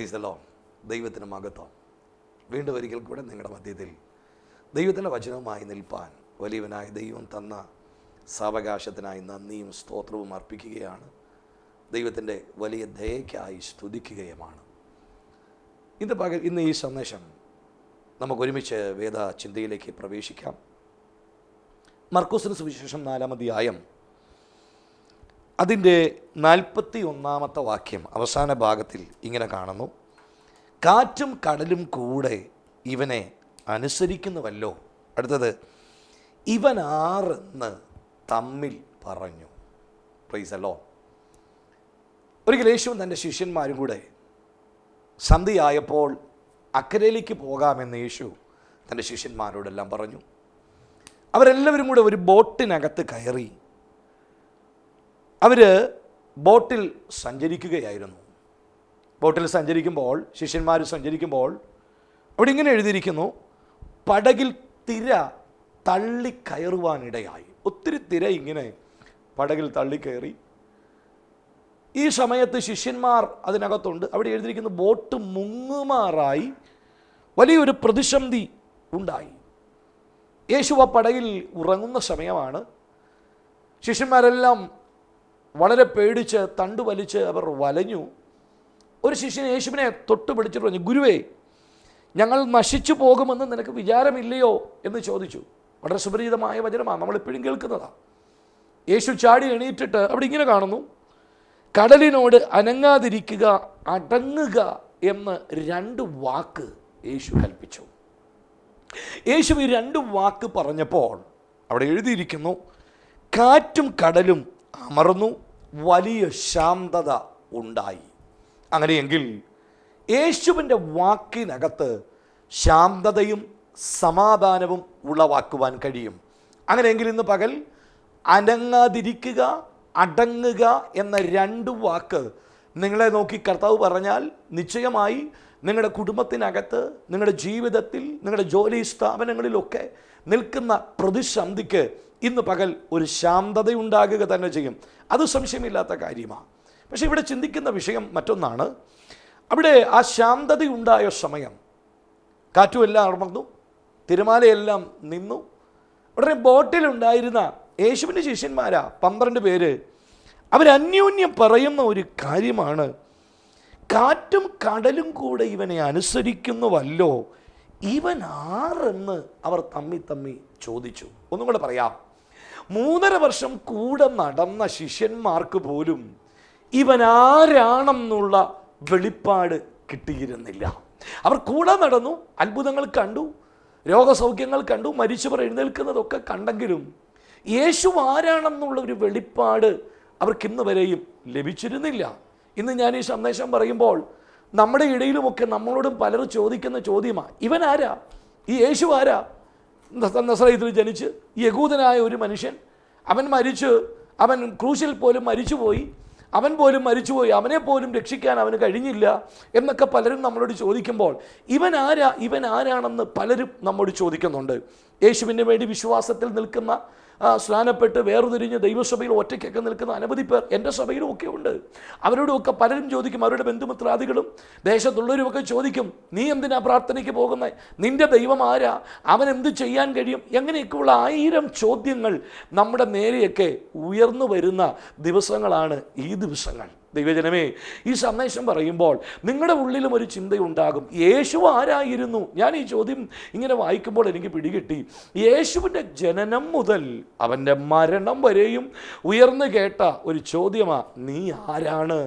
Praise the Lord. ദൈവത്തിന് മഹത്വം. വീണ്ടും ഒരിക്കൽ കൂടെ നിങ്ങളുടെ മധ്യത്തിൽ ദൈവത്തിൻ്റെ വചനവുമായി നിൽപ്പാൻ വലിയവനായ ദൈവം തന്ന സാവകാശത്തിനായി നന്ദിയും സ്തോത്രവും അർപ്പിക്കുകയാണ്. ദൈവത്തിൻ്റെ വലിയ ദയയ്ക്കായി സ്തുതിക്കുകയുമാണ്. ഇന്ന് ഈ സന്ദേശം നമുക്കൊരുമിച്ച് വേദ ചിന്തയിലേക്ക് പ്രവേശിക്കാം. മർക്കോസിന് സുവിശേഷം 4-ാം അധ്യായം അതിൻ്റെ 41-ാമത്തെ വാക്യം അവസാന ഭാഗത്തിൽ ഇങ്ങനെ കാണുന്നു: കാറ്റും കടലും കൂടെ ഇവനെ അനുസരിക്കുന്നുവല്ലോ. അടുത്തത്, ഇവൻ ആരെന്ന് തമ്മിൽ പറഞ്ഞു. Praise the Lord. ഒരിക്കൽ യേശുവും തൻ്റെ ശിഷ്യന്മാരും കൂടെ സന്ധ്യയായപ്പോൾ അക്കരയിലേക്ക് പോകാമെന്ന് യേശു തൻ്റെ ശിഷ്യന്മാരോടെല്ലാം പറഞ്ഞു. അവരെല്ലാവരും കൂടെ ഒരു ബോട്ടിനകത്ത് കയറി അവർ ബോട്ടിൽ സഞ്ചരിക്കുകയായിരുന്നു. ബോട്ടിൽ സഞ്ചരിക്കുമ്പോൾ, ശിഷ്യന്മാർ സഞ്ചരിക്കുമ്പോൾ അവിടെ ഇങ്ങനെ എഴുതിയിരിക്കുന്നു: പടകിൽ തിര തള്ളിക്കയറുവാനിടയായി. ഒത്തിരി തിര ഇങ്ങനെ പടകിൽ തള്ളിക്കയറി. ഈ സമയത്ത് ശിഷ്യന്മാർ അതിനകത്തുണ്ട്. അവിടെ എഴുതിയിരിക്കുന്നു ബോട്ട് മുങ്ങുമാറായി വലിയൊരു പ്രതിസന്ധി ഉണ്ടായി. യേശു ആ പടകിൽ ഉറങ്ങുന്ന സമയമാണ്. ശിഷ്യന്മാരെല്ലാം വളരെ പേടിച്ച് തണ്ടു വലിച്ച് അവർ വലഞ്ഞു. ഒരു ശിഷ്യൻ യേശുവിനെ തൊട്ട് പിടിച്ചിട്ട് പറഞ്ഞു: ഗുരുവേ, ഞങ്ങൾ നശിച്ചു പോകുമെന്ന് നിനക്ക് വിചാരമില്ലയോ എന്ന് ചോദിച്ചു. വളരെ സുപരിചിതമായ വചനമാണ്, നമ്മളെപ്പോഴും കേൾക്കുന്നതാണ്. യേശു ചാടി എണീറ്റിട്ട് അവിടെ ഇങ്ങനെ കാണുന്നു: കടലിനോട് അനങ്ങാതിരിക്കുക, അടങ്ങുക എന്ന് 2 വാക്ക് യേശു കൽപ്പിച്ചു. യേശു ഈ 2 വാക്ക് പറഞ്ഞപ്പോൾ അവിടെ എഴുതിയിരിക്കുന്നു: കാറ്റും കടലും അമർന്നു, വലിയ ശാന്തത ഉണ്ടായി. അങ്ങനെയെങ്കിൽ യേശുവിൻ്റെ വാക്കിനകത്ത് ശാന്തതയും സമാധാനവും ഉളവാക്കുവാൻ കഴിയും. അങ്ങനെയെങ്കിൽ ഇന്ന് പകൽ അനങ്ങാതിരിക്കുക, അടങ്ങുക എന്ന 2 വാക്ക് നിങ്ങളെ നോക്കി കർത്താവ് പറഞ്ഞാൽ നിശ്ചയമായി നിങ്ങളുടെ കുടുംബത്തിനകത്ത്, നിങ്ങളുടെ ജീവിതത്തിൽ, നിങ്ങളുടെ ജോലി സ്ഥാപനങ്ങളിലൊക്കെ നിൽക്കുന്ന പ്രതിസന്ധിക്ക് ഇന്ന് പകൽ ഒരു ശാന്തതയുണ്ടാകുക തന്നെ ചെയ്യും. അത് സംശയമില്ലാത്ത കാര്യമാണ്. പക്ഷേ ഇവിടെ ചിന്തിക്കുന്ന വിഷയം മറ്റൊന്നാണ്. അവിടെ ആ ശാന്തതയുണ്ടായ സമയം കാറ്റുമെല്ലാം അമർന്നു, തിരമാലയെല്ലാം നിന്നു. ഉടനെ ബോട്ടിലുണ്ടായിരുന്ന യേശുവിൻ്റെ ശിഷ്യന്മാരാ 12 പേര്. അവരന്യോന്യം പറയുന്ന ഒരു കാര്യമാണ്: കാറ്റും കടലും കൂടെ ഇവനെ അനുസരിക്കുന്നുവല്ലോ, ഇവൻ ആരെന്ന് അവർ തമ്മി ചോദിച്ചു. ഒന്നും കൂടെ പറയാം. 3.5 വർഷം കൂടെ നടന്ന ശിഷ്യന്മാർക്ക് പോലും ഇവൻ ആരാണെന്നുള്ള വെളിപ്പാട് കിട്ടിയിരുന്നില്ല. അവർ കൂടെ നടന്നു, അത്ഭുതങ്ങൾ കണ്ടു, രോഗസൗഖ്യങ്ങൾ കണ്ടു, മരിച്ചവർ എഴുന്നേൽക്കുന്നതൊക്കെ കണ്ടെങ്കിലും യേശു ആരാണെന്നുള്ള ഒരു വെളിപ്പാട് അവർക്കിന്ന് വരെയും ലഭിച്ചിരുന്നില്ല. ഇന്ന് ഞാൻ ഈ സന്ദേശം പറയുമ്പോൾ നമ്മുടെ ഇടയിലുമൊക്കെ നമ്മളോടും പലരും ചോദിക്കുന്ന ചോദ്യമാണ്: ഇവൻ ആരാ? ഈ യേശു ആരാ? നസറേത്തിൽ ജനിച്ച് യഹൂദനായ ഒരു മനുഷ്യൻ, അവൻ മരിച്ച്, അവൻ ക്രൂശിൽ പോലും മരിച്ചുപോയി, അവനെ പോലും രക്ഷിക്കാൻ അവന് കഴിഞ്ഞില്ല എന്നൊക്കെ പലരും നമ്മളോട് ചോദിക്കുമ്പോൾ ഇവൻ ആരാണെന്ന് പലരും നമ്മോട് ചോദിക്കുന്നുണ്ട്. യേശുവിന് വേണ്ടി വിശ്വാസത്തിൽ നിൽക്കുന്ന, സ്നാനപ്പെട്ട് വേർതിരിഞ്ഞ് ദൈവസഭയിൽ ഒറ്റയ്ക്കൊക്കെ നിൽക്കുന്ന അനവധി പേർ എൻ്റെ സഭയിലും ഒക്കെ ഉണ്ട്. അവരോടുമൊക്കെ പലരും ചോദിക്കും, അവരുടെ ബന്ധുമിത്രാദികളും ദേശത്തുള്ളവരുമൊക്കെ ചോദിക്കും: നീ എന്തിനാ പ്രാർത്ഥനയ്ക്ക് പോകുന്നത്? നിൻ്റെ ദൈവം ആരാ? അവൻ എന്ത് ചെയ്യാൻ കഴിയും? എങ്ങനെയൊക്കെയുള്ള 1000 ചോദ്യങ്ങൾ നമ്മുടെ നേരെയൊക്കെ ഉയർന്നു വരുന്ന ദിവസങ്ങളാണ് ഈ ദിവസങ്ങൾ. ദൈവജനമേ, ഈ സന്ദേശം പറയുമ്പോൾ നിങ്ങളുടെ ഉള്ളിലും ഒരു ചിന്തയുണ്ടാകും: യേശു ആരായിരുന്നു? ഞാൻ ഈ ചോദ്യം ഇങ്ങനെ വായിക്കുമ്പോൾ എനിക്ക് പിടികിട്ടി. യേശുവിൻ്റെ ജനനം മുതൽ അവൻ്റെ മരണം വരെയും ഉയർന്നു കേട്ട ഒരു ചോദ്യമാണ്: നീ ആരാണ്?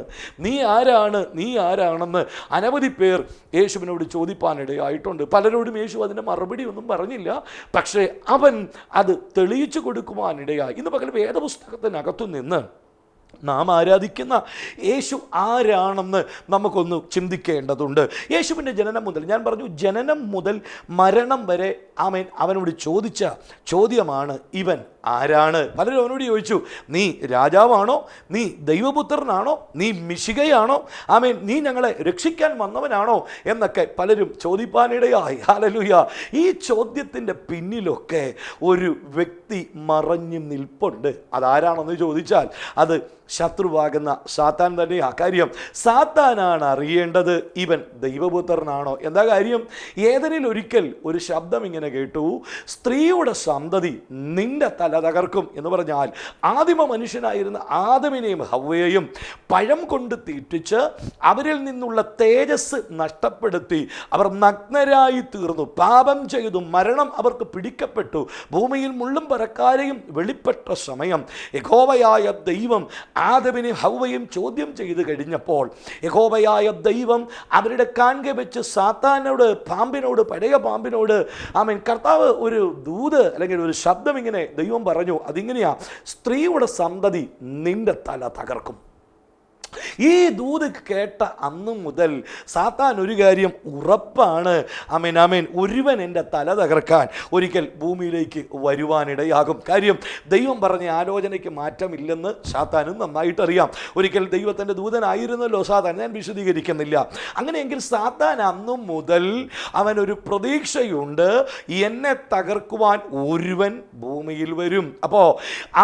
നീ ആരാണ്? നീ ആരാണെന്ന് അനവധി പേർ യേശുവിനോട് ചോദിപ്പാനിടയായിട്ടുണ്ട്. പലരോടും യേശു അതിൻ്റെ മറുപടി ഒന്നും പറഞ്ഞില്ല. പക്ഷേ അവൻ അത് തെളിയിച്ചു കൊടുക്കുവാനിടയായി. ഇന്ന് പകൽ വേദപുസ്തകത്തിനകത്തു നിന്ന് നാം ആരാധിക്കുന്ന യേശു ആരാണെന്ന് നമുക്കൊന്ന് ചിന്തിക്കേണ്ടതുണ്ട്. യേശുവിൻ്റെ ജനനം മുതൽ, ഞാൻ പറഞ്ഞു, ജനനം മുതൽ മരണം വരെ അവനോട് ചോദിച്ച ചോദ്യമാണ്: ഇവൻ ആരാണ്? പലരും അവനോട് ചോദിച്ചു, നീ രാജാവാണോ? നീ ദൈവപുത്രനാണോ? നീ മിശികയാണോ? ആമേൻ, നീ ഞങ്ങളെ രക്ഷിക്കാൻ വന്നവനാണോ എന്നൊക്കെ പലരും ചോദിപ്പാനിടയായി. ഹല്ലേലൂയ. ഈ ചോദ്യത്തിൻ്റെ പിന്നിലൊക്കെ ഒരു വ്യക്തി മറഞ്ഞു നിൽപ്പുണ്ട്. അതാരാണെന്ന് ചോദിച്ചാൽ അത് ശത്രുവാകുന്ന സാത്താൻ തന്നെയാ. കാര്യം, സാത്താനാണ് അറിയേണ്ടത് ഇവൻ ദൈവപുത്രനാണോ. എന്താ കാര്യം? ഏദനിൽ ഒരിക്കൽ ഒരു ശബ്ദം ഇങ്ങനെ കേട്ടു, സ്ത്രീയുടെ സന്തതി നിന്റെ തല തകർക്കും എന്ന് പറഞ്ഞാൽ ആദിമ മനുഷ്യനായിരുന്ന ആദമിനെയും ഹവ്വയെയും പഴം കൊണ്ട് തീറ്റിച്ച് അവരിൽ നിന്നുള്ള തേജസ് നഷ്ടപ്പെടുത്തി അവർ നഗ്നരായി തീർന്നു, പാപം ചെയ്തു, മരണം അവർക്ക് പിടിക്കപ്പെട്ടു, ഭൂമിയിൽ മുള്ളും പറക്കാരെയും വെളിപ്പെട്ട സമയം യഹോവയായ ദൈവം ആദമിനെയും ഹവ്വയും ചോദ്യം ചെയ്ത് കഴിഞ്ഞപ്പോൾ യഹോവയായ ദൈവം അവരുടെ കാൺകെ വെച്ച് സാത്താനോട്, പാമ്പിനോട്, പഴയ പാമ്പിനോട് ആമേൻ കർത്താവ് ഒരു ദൂത് അല്ലെങ്കിൽ ഒരു ശബ്ദം ഇങ്ങനെ ദൈവം പറഞ്ഞു. അതിങ്ങനെയാ, സ്ത്രീയുടെ സന്തതി നിന്റെ തല തകർക്കും. ഈ ദൂത് കേട്ട അന്നു മുതൽ സാത്താൻ ഒരു കാര്യം ഉറപ്പാണ്, ആമേൻ ആമേൻ, ഒരുവൻ എൻ്റെ തല തകർക്കാൻ ഒരിക്കൽ ഭൂമിയിലേക്ക് വരുവാനിടയാകും. കാര്യം, ദൈവം പറഞ്ഞ ആലോചനയ്ക്ക് മാറ്റമില്ലെന്ന് സാത്താനും നന്നായിട്ടറിയാം. ഒരിക്കൽ ദൈവത്തിൻ്റെ ദൂതനായിരുന്നല്ലോ സാത്താൻ, ഞാൻ വിശദീകരിക്കുന്നില്ല. അങ്ങനെയെങ്കിൽ സാത്താൻ അന്നു മുതൽ അവനൊരു പ്രതീക്ഷയുണ്ട്, എന്നെ തകർക്കുവാൻ ഒരുവൻ ഭൂമിയിൽ വരും. അപ്പോൾ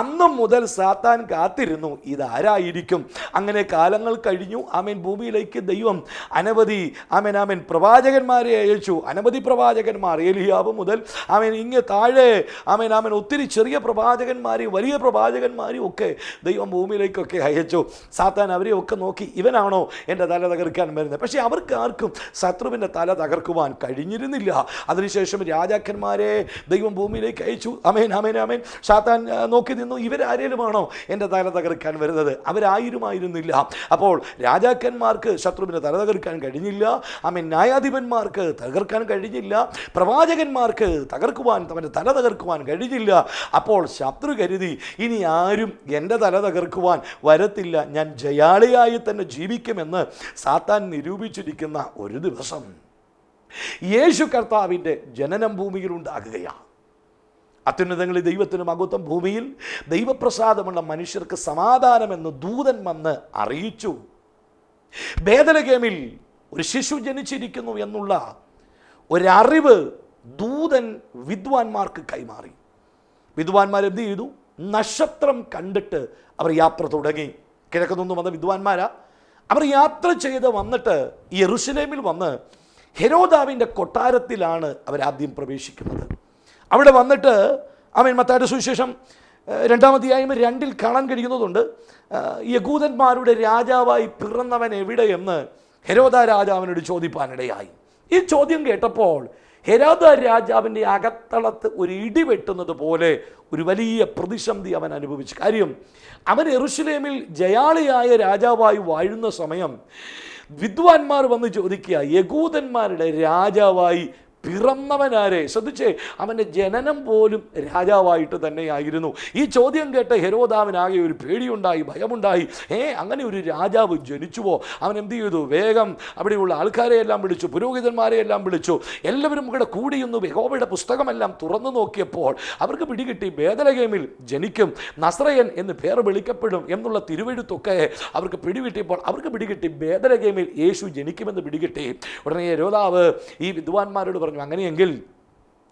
അന്നു മുതൽ സാത്താൻ കാത്തിരുന്നു, ഇതാരായിരിക്കും. അങ്ങനെ കാലങ്ങൾ കഴിഞ്ഞു. ആമേൻ, ഭൂമിയിലേക്ക് ദൈവം അനവധി ആമേൻ പ്രവാചകന്മാരെ അയച്ചു. അനവധി പ്രവാചകന്മാർ, ഏലിയാവ് മുതൽ ആമേൻ ഇങ്ങ് താഴെ ആമേൻ ഒത്തിരി ചെറിയ പ്രവാചകന്മാരെയും വലിയ പ്രവാചകന്മാരെയും ഒക്കെ ദൈവം ഭൂമിയിലേക്കൊക്കെ അയച്ചു. സാത്താൻ അവരെ ഒക്കെ നോക്കി, ഇവനാണോ എൻ്റെ തല തകർക്കാൻ വരുന്നത്? പക്ഷേ അവർക്ക് ആർക്കും ശത്രുവിൻ്റെ തല തകർക്കുവാൻ കഴിഞ്ഞിരുന്നില്ല. അതിനുശേഷം രാജാക്കന്മാരെ ദൈവം ഭൂമിയിലേക്ക് അയച്ചു. ആമേൻ ആമേൻ ആമേൻ. സാത്താൻ നോക്കി നിന്നു, ഇവരാരേലുമാണോ എൻ്റെ തല തകർക്കാൻ വരുന്നത്? അവരായിരുന്നില്ല. അപ്പോൾ രാജാക്കന്മാർക്ക് ശത്രുവിനെ തല തകർക്കാൻ കഴിഞ്ഞില്ല. ആമേൻ, ന്യായാധിപന്മാർക്ക് തകർക്കാൻ കഴിഞ്ഞില്ല. പ്രവാചകന്മാർക്ക് അവൻ്റെ തല തകർക്കുവാൻ കഴിഞ്ഞില്ല. അപ്പോൾ ശത്രു കരുതി, ഇനി ആരും എൻ്റെ തല തകർക്കുവാൻ വരത്തില്ല, ഞാൻ ജയാളിയായി തന്നെ ജീവിക്കുമെന്ന് സാത്താൻ നിരൂപിച്ചിരിക്കുന്ന ഒരു ദിവസം യേശു കർത്താവിൻ്റെ ജനനം ഭൂമിയിൽ ഉണ്ടാകുകയാണ്. അത്യുന്നതങ്ങളിൽ ദൈവത്തിന് മഹത്വം, ഭൂമിയിൽ ദൈവപ്രസാദമുള്ള മനുഷ്യർക്ക് സമാധാനമെന്ന് ദൂതൻ വന്ന് അറിയിച്ചു. ബേഥലഹേമിൽ ഒരു ശിശു ജനിച്ചിരിക്കുന്നു എന്നുള്ള ഒരറിവ് ദൂതൻ വിദ്വാൻമാർക്ക് കൈമാറി. വിദ്വാൻമാർ എന്ത് ചെയ്തു? നക്ഷത്രം കണ്ടിട്ട് അവർ യാത്ര തുടങ്ങി. കിഴക്കുനിന്ന് വന്ന വിദ്വാൻമാരാ. അവർ യാത്ര ചെയ്ത് വന്നിട്ട് യെരൂശലേമിൽ വന്ന് ഹെരോദാവിൻ്റെ കൊട്ടാരത്തിലാണ് അവരാദ്യം പ്രവേശിക്കുന്നത്. അവിടെ വന്നിട്ട് ആമേൻ, മത്തായിയുടെ സുവിശേഷം 2-ാം അധ്യായം 2 കാണാൻ കഴിയുന്നതുണ്ട്. യഹൂദന്മാരുടെ രാജാവായി പിറന്നവൻ എവിടെയെന്ന് ഹെരോദ രാജാവിനോട് ചോദിപ്പാനിടയായി. ഈ ചോദ്യം കേട്ടപ്പോൾ ഹെരോദ രാജാവിൻ്റെ അകത്തളത്ത് ഒരു ഇടി വെട്ടുന്നത് പോലെ ഒരു വലിയ പ്രതിസന്ധി അവൻ അനുഭവിച്ചു. കാര്യം, അവൻ യെരൂശലേമിൽ ജയാളിയായ രാജാവായി വാഴുന്ന സമയം വിദ്വാൻമാർ വന്ന് ചോദിക്കുക, യഹൂദന്മാരുടെ രാജാവായി പിറന്നവനാരെ? ശ്രദ്ധിച്ചേ, അവൻ്റെ ജനനം പോലും രാജാവായിട്ട് തന്നെയായിരുന്നു. ഈ ചോദ്യം കേട്ട് ഹെരോദാവിനാകെ ഒരു പേടിയുണ്ടായി, ഭയമുണ്ടായി. അങ്ങനെ ഒരു രാജാവ് ജനിച്ചുവോ? അവൻ എന്ത് ചെയ്തു? വേഗം അവിടെയുള്ള ആൾക്കാരെ എല്ലാം വിളിച്ചു, പുരോഹിതന്മാരെ എല്ലാം വിളിച്ചു. എല്ലാവരും കൂടെ കൂടിയൊന്ന് യഹോവയുടെ പുസ്തകമെല്ലാം തുറന്നു നോക്കിയപ്പോൾ അവർക്ക് പിടികിട്ടി, ബേഥലഹേമിൽ ജനിക്കും, നസ്രയൻ എന്ന് പേർ വിളിക്കപ്പെടും എന്നുള്ള തിരുവെഴുത്തൊക്കെ അവർക്ക് അവർക്ക് പിടികിട്ടി ബേഥലഹേമിൽ യേശു ജനിക്കുമെന്ന് പിടികിട്ടി. ഉടനെ ഹെരോദാവ് ഈ വിദ്വാൻമാരോട് പറഞ്ഞു, അങ്ങനെയെങ്കിൽ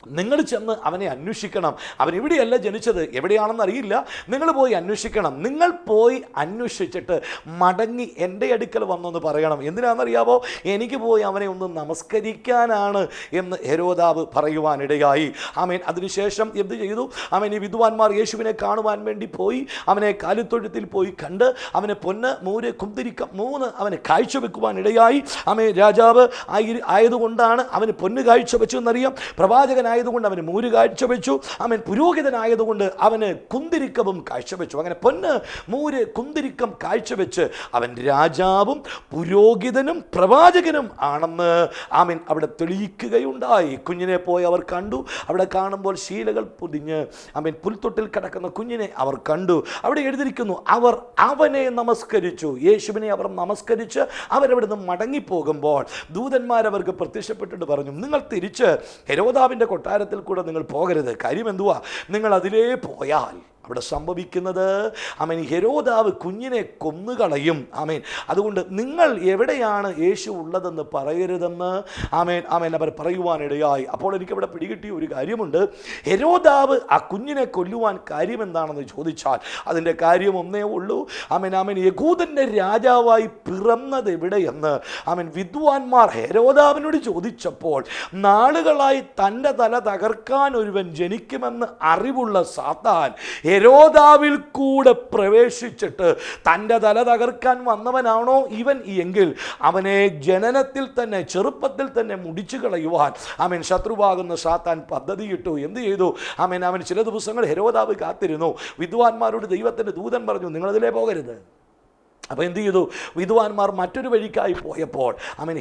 നിങ്ങൾ ചെന്ന് അവനെ അന്വേഷിക്കണം. അവൻ ഇവിടെയല്ല ജനിച്ചത്, എവിടെയാണെന്ന് അറിയില്ല, നിങ്ങൾ പോയി അന്വേഷിക്കണം. നിങ്ങൾ പോയി അന്വേഷിച്ചിട്ട് മടങ്ങി എൻ്റെ അടുക്കൽ വന്നൊന്ന് പറയണം. എന്തിനാണെന്നറിയാവോ? എനിക്ക് പോയി അവനെ ഒന്ന് നമസ്കരിക്കാനാണ് എന്ന് ഹെരോദാവ് പറയുവാനിടയായി. ആമേൻ. അതിനുശേഷം എന്ത് ചെയ്തു? അവൻ ഈ വിദ്വാൻമാർ യേശുവിനെ കാണുവാൻ വേണ്ടി പോയി അവനെ കാലിത്തൊഴുത്തിൽ പോയി കണ്ട് അവനെ പൊന്ന്, മൂര്, കുന്തിരിക്കം 3 അവന് കാഴ്ചവെക്കുവാനിടയായി. ആമേൻ. രാജാവ് ആയതുകൊണ്ടാണ് അവന് പൊന്ന് കാഴ്ചവെച്ചെന്നറിയാം. പ്രവാചകൻ ആയതുകൊണ്ട് അവന് മൂര് കാഴ്ചവെച്ചു. അവൻ പുരോഹിതനായതുകൊണ്ട് അവന് കുന്തിരിക്കവും കാഴ്ചവെച്ചു. അങ്ങനെ പൊന്ന്, മൂര്, കുന്തിരിക്കം കാഴ്ചവെച്ച് അവൻ രാജാവും പുരോഹിതനും പ്രവാചകനും ആണെന്ന് ആമേൻ അവിടെ തെളിയിക്കുകയുണ്ടായി. കുഞ്ഞിനെ പോയി അവർ കണ്ടു. അവിടെ കാണുമ്പോൾ ശീലകൾ പൊതിഞ്ഞ് ആമേൻ പുൽത്തൊട്ടിൽ കിടക്കുന്ന കുഞ്ഞിനെ അവർ കണ്ടു. അവിടെ എഴുതിയിരിക്കുന്നു, അവർ അവനെ നമസ്കരിച്ചു. യേശുവിനെ അവർ നമസ്കരിച്ച് അവരവിടെ നിന്ന് മടങ്ങിപ്പോകുമ്പോൾ ദൂതന്മാരവർക്ക് പ്രത്യക്ഷപ്പെട്ടിട്ട് പറഞ്ഞു, നിങ്ങൾ തിരിച്ച് ഹെരോദാവിൻ്റെ കൊട്ടാരത്തിൽ കൂടെ നിങ്ങൾ പോകരുത്. കാര്യം എന്തുവാ? നിങ്ങൾ അതിലേ പോയാൽ അവിടെ സംഭവിക്കുന്നത് ആമേൻ, ഹെരോദാവ് കുഞ്ഞിനെ കൊന്നുകളയും. ആമേൻ. അതുകൊണ്ട് നിങ്ങൾ എവിടെയാണ് യേശു ഉള്ളതെന്ന് പറയരുതെന്ന് ആമേൻ അവർ പറയുവാനിടയായി. അപ്പോൾ എനിക്കവിടെ പിടികിട്ടിയ ഒരു കാര്യമുണ്ട്. ഹെരോദാവ് ആ കുഞ്ഞിനെ കൊല്ലുവാൻ കാര്യം എന്താണെന്ന് ചോദിച്ചാൽ അതിൻ്റെ കാര്യം ഒന്നേ ഉള്ളൂ. ആമേൻ യഹൂദൻ്റെ രാജാവായി പിറന്നത് എവിടെയെന്ന് വിദ്വാൻമാർ ഹെരോദാവിനോട് ചോദിച്ചപ്പോൾ നാളുകളായി തൻ്റെ തല തകർക്കാൻ ഒരുവൻ ജനിക്കുമെന്ന് അറിവുള്ള സാത്താൻ ഹെരോദാവിൽ കൂടെ പ്രവേശിച്ചിട്ട് തൻ്റെ തല തകർക്കാൻ വന്നവനാണോ ഇവൻ എങ്കിൽ അവനെ ജനനത്തിൽ തന്നെ, ചെറുപ്പത്തിൽ തന്നെ മുടിച്ചു കളയുവാൻ ശത്രുവാകുന്ന സാത്താൻ പദ്ധതിയിട്ടു. എന്ത് ചെയ്തു? അവൻ ചില ദിവസങ്ങൾ ഹെരോദാവ് കാത്തിരുന്നു. വിദ്വാൻമാരോട് ദൈവത്തിൻ്റെ ദൂതൻ പറഞ്ഞു, നിങ്ങളതിലേ പോകരുത്. അപ്പോൾ എന്ത് ചെയ്തു? വിദ്വാൻമാർ മറ്റൊരു വഴിക്കായി പോയപ്പോൾ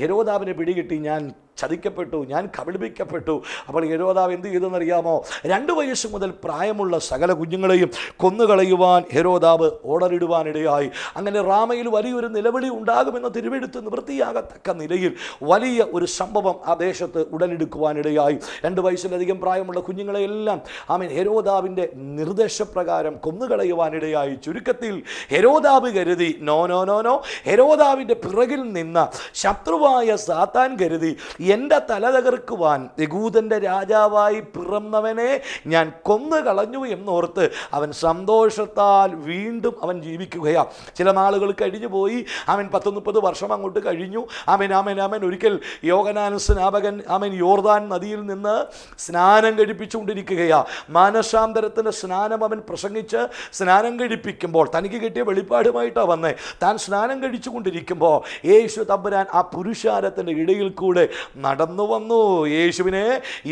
ഹെരോദാവിനെ പിടികിട്ടി, ഞാൻ ചതിക്കപ്പെട്ടു, ഞാൻ കബളിപ്പിക്കപ്പെട്ടു. അപ്പോൾ ഹെരോദാവ് എന്ത് ചെയ്തെന്നറിയാമോ? 2 വയസ്സ് മുതൽ പ്രായമുള്ള സകല കുഞ്ഞുങ്ങളെയും കൊന്നുകളയുവാൻ ഹെരോദാവ് ഓർഡറിടുവാനിടയായി. അങ്ങനെ റാമയിൽ വലിയൊരു നിലവിളി ഉണ്ടാകുമെന്ന് തിരുവെഴുത്ത് നിവൃത്തിയാകത്തക്ക നിലയിൽ വലിയ ഒരു സംഭവം ആ ദേശത്ത് ഉടലെടുക്കുവാനിടയായി. 2 വയസ്സിലധികം പ്രായമുള്ള കുഞ്ഞുങ്ങളെയെല്ലാം ഹെരോദാവിൻ്റെ നിർദ്ദേശപ്രകാരം കൊന്നുകളയുവാനിടയായി. ചുരുക്കത്തിൽ ഹെരോദാവ് കരുതി, നോ, ഹെരോദാവിൻ്റെ പിറകിൽ നിന്ന ശത്രുവായ സാത്താൻ കരുതി, എൻ്റെ തല തകർക്കുവാൻ യഹൂദൻ്റെ രാജാവായി പിറന്നവനെ ഞാൻ കൊന്നു കളഞ്ഞു എന്നോർത്ത് അവൻ സന്തോഷത്താൽ വീണ്ടും അവൻ ജീവിക്കുകയാണ്. ചില നാളുകൾ കഴിഞ്ഞു പോയി. 10-30 വർഷം അങ്ങോട്ട് കഴിഞ്ഞു. ഒരിക്കൽ യോഹന്നാൻ സ്നാപകൻ യോർദാൻ നദിയിൽ നിന്ന് സ്നാനം കഴിപ്പിച്ചുകൊണ്ടിരിക്കുകയാണ്. മാനസാന്തരത്തിൻ്റെ സ്നാനം അവൻ പ്രസംഗിച്ച് സ്നാനം കഴിപ്പിക്കുമ്പോൾ തനിക്ക് കിട്ടിയ വെളിപ്പാടുമായിട്ടാണ് വന്നേ. താൻ സ്നാനം കഴിച്ചുകൊണ്ടിരിക്കുമ്പോൾ യേശു തമ്പുരാൻ ആ പുരുഷാരത്തിൻ്റെ ഇടയിൽ കൂടെ നടന്നു വന്നു. യേശുവിനെ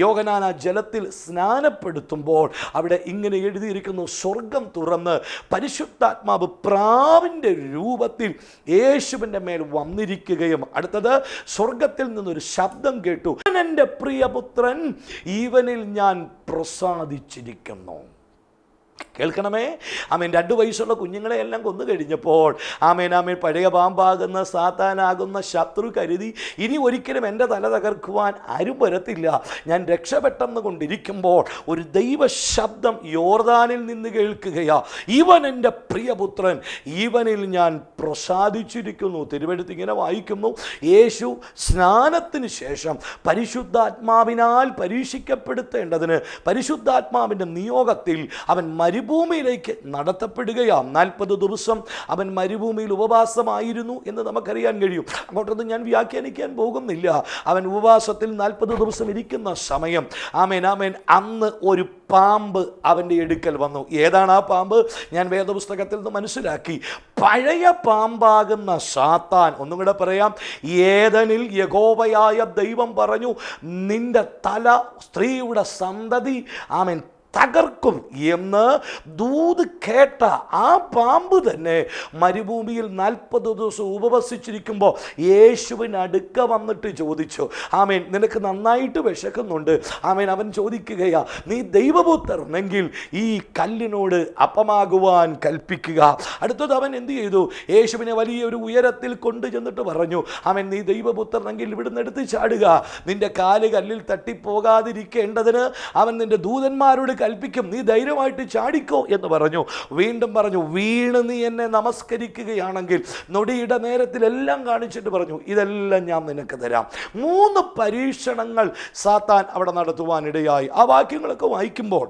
യോഹന്നാൻ ആ ജലത്തിൽ സ്നാനപ്പെടുത്തുമ്പോൾ അവിടെ ഇങ്ങനെ എഴുതിയിരിക്കുന്നു, സ്വർഗം തുറന്ന് പരിശുദ്ധാത്മാവ് പ്രാവിൻ്റെ രൂപത്തിൽ യേശുവിൻ്റെ മേൽ വന്നിരിക്കുകയും, അടുത്തത് സ്വർഗത്തിൽ നിന്നൊരു ശബ്ദം കേട്ടു, എൻ്റെ പ്രിയപുത്രൻ, ഇവനിൽ ഞാൻ പ്രസാദിച്ചിരിക്കുന്നു. കേൾക്കണമേ. 2 വയസ്സുള്ള കുഞ്ഞുങ്ങളെ എല്ലാം കൊന്നു കഴിഞ്ഞപ്പോൾ പഴയ പാമ്പാകുന്ന സാത്താനാകുന്ന ശത്രു കരുതി ഇനി ഒരിക്കലും എൻ്റെ തല തകർക്കുവാൻ ആരും വരത്തില്ല. ഞാൻ രക്ഷപ്പെട്ടെന്ന് കൊണ്ടിരിക്കുമ്പോൾ ഒരു ദൈവശബ്ദം യോർദാനിൽ നിന്ന് കേൾക്കുകയാ, ഇവൻ എൻ്റെ പ്രിയപുത്രൻ, ഇവനിൽ ഞാൻ പ്രസാദിച്ചിരിക്കുന്നു. തിരുവെഴുത്ത് ഇങ്ങനെ വായിക്കുന്നു, യേശു സ്നാനത്തിന് ശേഷം പരിശുദ്ധാത്മാവിനാൽ പരീക്ഷിക്കപ്പെടുത്തേണ്ടതിന് പരിശുദ്ധാത്മാവിൻ്റെ നിയോഗത്തിൽ അവൻ മരുഭൂമിയിലേക്ക് നടത്തപ്പെടുകയാണ്. 40 ദിവസം അവൻ മരുഭൂമിയിൽ ഉപവാസമായിരുന്നു എന്ന് നമുക്കറിയാൻ കഴിയും. അങ്ങോട്ടൊന്നും ഞാൻ വ്യാഖ്യാനിക്കാൻ പോകുന്നില്ല. അവൻ ഉപവാസത്തിൽ 40 ദിവസം ഇരിക്കുന്ന സമയം അന്ന് ഒരു പാമ്പ് അവൻ്റെ അടുക്കൽ വന്നു. ഏതാണ് ആ പാമ്പ്? ഞാൻ വേദപുസ്തകത്തിൽ നിന്ന് മനസ്സിലാക്കി, പഴയ പാമ്പാകുന്ന സാത്താൻ. ഒന്നും കൂടെ പറയാം, ഏദനിൽ യഹോവയായ ദൈവം പറഞ്ഞു, നിന്റെ തല സ്ത്രീയുടെ സന്തതി തകർക്കും എന്ന് ദൂത് കേട്ട ആ പാമ്പ് തന്നെ മരുഭൂമിയിൽ 40 ദിവസം ഉപവസിച്ചിരിക്കുമ്പോൾ യേശുവിനടുക്ക വന്നിട്ട് ചോദിച്ചു, നിനക്ക് നന്നായിട്ട് വിശക്കുന്നുണ്ട്. അവൻ ചോദിക്കുകയാ, നീ ദൈവപുത്രനെങ്കിൽ ഈ കല്ലിനോട് അപ്പമാകുവാൻ കൽപ്പിക്കുക. അടുത്തത് അവൻ എന്ത് ചെയ്തു? യേശുവിനെ വലിയൊരു ഉയരത്തിൽ കൊണ്ടു ചെന്നിട്ട് പറഞ്ഞു, നീ ദൈവപുത്രനെങ്കിൽ ഇവിടുന്ന് എടുത്ത് ചാടുക, നിന്റെ കാല് കല്ലിൽ തട്ടിപ്പോകാതിരിക്കേണ്ടതിന് അവൻ നിന്റെ ദൂതന്മാരോട് കൽപ്പിക്കും, നീ ധൈര്യമായിട്ട് ചാടിക്കോ എന്ന് പറഞ്ഞു. വീണ്ടും പറഞ്ഞു, വീണ് നീ എന്നെ നമസ്കരിക്കുകയാണെങ്കിൽ നൊടിയുടെ നേരത്തിലെല്ലാം കാണിച്ചിട്ട് പറഞ്ഞു, ഇതെല്ലാം ഞാൻ നിനക്ക് തരാം. 3 പരീക്ഷണങ്ങൾ സാത്താൻ അവിടെ നടത്തുവാനിടയായി. ആ വാക്യങ്ങളൊക്കെ വായിക്കുമ്പോൾ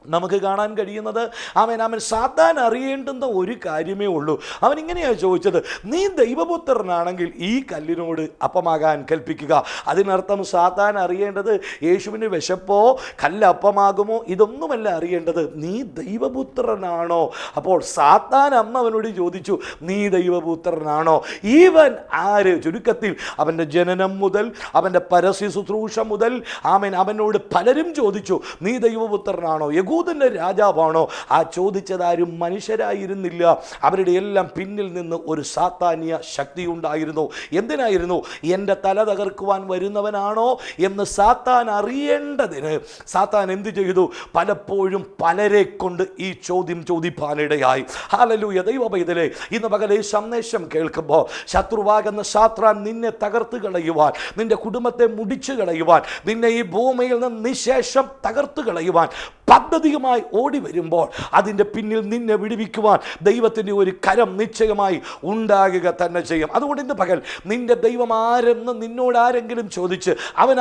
നമുക്ക് കാണാൻ കഴിയുന്നത് അവൻ സാത്താൻ അറിയേണ്ടുന്ന ഒരു കാര്യമേ ഉള്ളൂ. അവൻ ഇങ്ങനെയാണ് ചോദിച്ചത്, നീ ദൈവപുത്രനാണെങ്കിൽ ഈ കല്ലിനോട് അപ്പമാകാൻ കൽപ്പിക്കുക. അതിനർത്ഥം സാത്താൻ അറിയേണ്ടത് യേശുവിന് വിശപ്പോ കല്ല് അപ്പമാകുമോ ഇതൊന്നുമല്ല അറിയേണ്ടത്, നീ ദൈവപുത്രനാണോ. അപ്പോൾ സാത്താൻ അന്ന് അവനോട് ചോദിച്ചു, നീ ദൈവപുത്രനാണോ? ഇവൻ ആര്? ചുരുക്കത്തിൽ അവൻ്റെ ജനനം മുതൽ അവൻ്റെ പരസ്യ ശുശ്രൂഷ മുതൽ അവനോട് പലരും ചോദിച്ചു, നീ ദൈവപുത്രനാണോ? യഹൂദന്റെ രാജാവാണോ? ആ ചോദിച്ചതാരും മനുഷ്യരായിരുന്നില്ല. അവരുടെ എല്ലാം പിന്നിൽ നിന്ന് ഒരു സാത്താന്യ ശക്തി ഉണ്ടായിരുന്നു. എന്തിനായിരുന്നു? എൻ്റെ തല തകർക്കുവാൻ വരുന്നവനാണോ എന്ന് സാത്താൻ അറിയേണ്ടതിന് സാത്താൻ എന്ത് ചെയ്തു? പലപ്പോഴും പലരെ കൊണ്ട് ഈ ചോദ്യം ചോദിപ്പാനിടയായി. ഹല്ലേലൂയ. ദൈവ പൈതലേ, ഇന്ന് പകൽ ഈ സന്ദേശം കേൾക്കുമ്പോൾ ശത്രുവാകുന്ന സാത്താൻ നിന്നെ തകർത്ത് കളയുവാൻ, നിന്റെ കുടുംബത്തെ മുടിച്ചു കളയുവാൻ, നിന്നെ ഈ ഭൂമിയിൽ നിന്ന് നിശേഷം തകർത്ത് കളയുവാൻ പദ്ധതിയുമായി ഓടി വരുമ്പോൾ അതിൻ്റെ പിന്നിൽ നിന്നെ വിടുവിക്കുവാൻ ദൈവത്തിൻ്റെ ഒരു കരം നിശ്ചയമായി ഉണ്ടാകുക തന്നെ ചെയ്യും. അതുകൊണ്ട് ഇന്ന് പകൽ നിന്റെ ദൈവം ആരെന്ന് നിന്നോട് ആരെങ്കിലും ചോദിച്ച് അവൻ